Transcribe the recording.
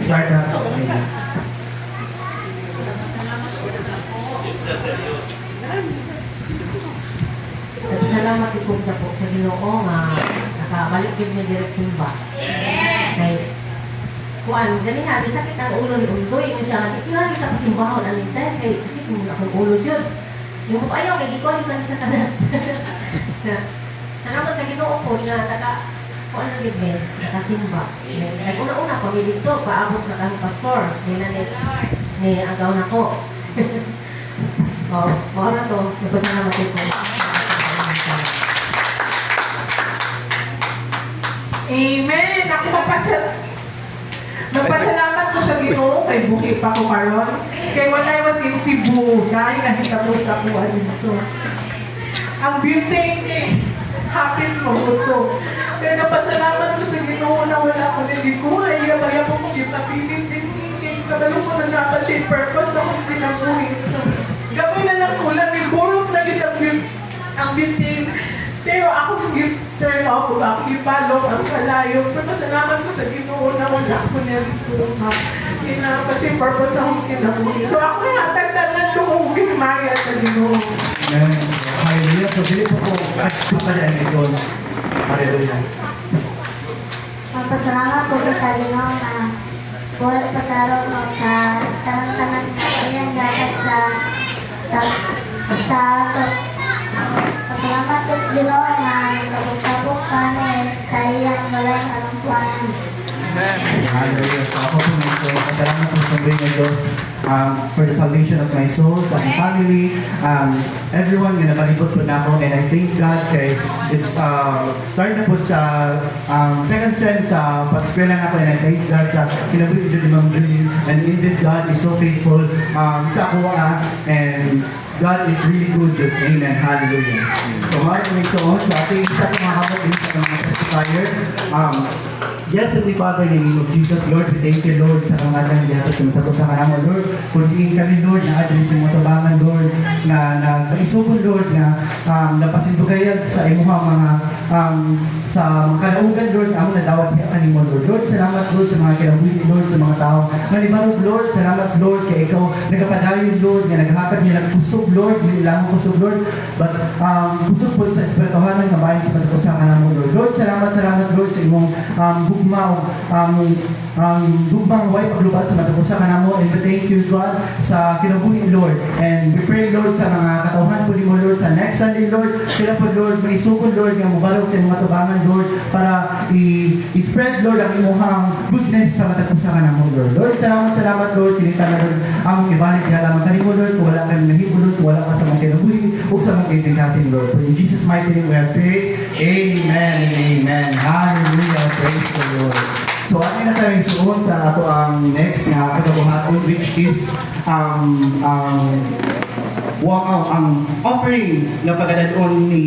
start na. Salamat po po sa Ginoo nga nakabalik yun niya direct simba. Kay kuan gani ha di sakit ang ulo ni Undoy nga siya ilang siya pasimbahon ang intern kay sakit mo akong ulo jud. Yung ko ayaw kay gikuan kan sa kanas. Salamat sa Ginoo po na kuan na gid men nakasimba. Kay una-una kami dito paabot sa kami pastor ni agaw nako. Oh, mo na to. Nagpasalamat ko. Amen! Ako magpasalamat ko sa Ginoo kay buhi pa ko karon. Kay when I was in Cebu, nakita ko sa kuha dito. Ang beauty happy mo ko. Kaya napasalamat ko sa Ginoo na wala ko din ko. Ay, kaya po ko kita pilit din. Kabalo ko na dapat siya purpose sa kong pinabuhin. So, gawin na lang ko lang. Iburot na din ang beauty. Pero ako turn off ko ako ipalong ang kalayo. Pero salamat ko sa Ginoo na wala ko na dito. Kina kasi purpose akong kinabuhi. So ako natagdalan ko kung ginmaya sa Ginoo. Amen. Hallelujah. So, dili po po at papadaan ni Zon. Hallelujah. Magpasalamat po sa Ginoo na buhay pagkaroon mo sa tanang-tanang ayan dapat sa Salamat po sa Ginoo na nagpapabok kami sa iyang walang alungkuan. Hallelujah. So ako po nito, salamat po sa Panginoon Diyos for the salvation of my soul, sa aking family, everyone na nabalibot po na ako, and I thank God kay it's start na po sa second sem sa pag-eskwela na ako, and I thank God sa kinabuhi ni Ma'am Julie, and indeed God is so faithful sa ako and God is really good. Amen. Hallelujah. So, maraming so ating isa itong mga habang sa mga testifier. Yes, Heavenly Father, in the name of Jesus, Lord, we thank you, Lord, sa pangalan ng lahat sa matapos sa kanamo, Lord. Kuliin kami, Lord, na adres sa mga tabangan, Lord, na paisubon, Lord, na napasindugayag sa imuha mga sa mga kalaugan, Lord, ako na dawat niya kanimo, Lord. Lord, salamat, Lord, sa mga kinabuhi, Lord, sa mga tao. Manibarog, Lord, salamat, Lord, kay ikaw nagapadayon, Lord, na naghahatag nilang pusog, Lord, hindi lang mo pusog, Lord, but pusog po sa espirituhanan ng bayan sa matapos sa kanamo, Lord. Lord, salamat, Lord, sa imong gugmang way paglubat sa matapusan ka namo, and we thank you, God, sa kinabuhi, Lord, and we pray, Lord, sa mga katauhan po mo, Lord, sa next Sunday, Lord, sila po, Lord, maisukon, Lord, nga mubarog sa mga tubangan, Lord, para i-spread, Lord, ang imuhang goodness sa matapusan ka namo, Lord. Lord, salamat, Lord, kinita na, Lord, ang ibalik halaman kanimo, Lord, kung wala kami nahibo, Lord, kung wala ka sa mga kinabuhi o sa mga kasing-kasing, Lord. For in Jesus' mighty name we have prayed. Amen and amen. Hallelujah. Praise the Lord. So, ano na tayo suon sa ato ang next nga kagabuhaton, which is ang offering na pagkadaon ni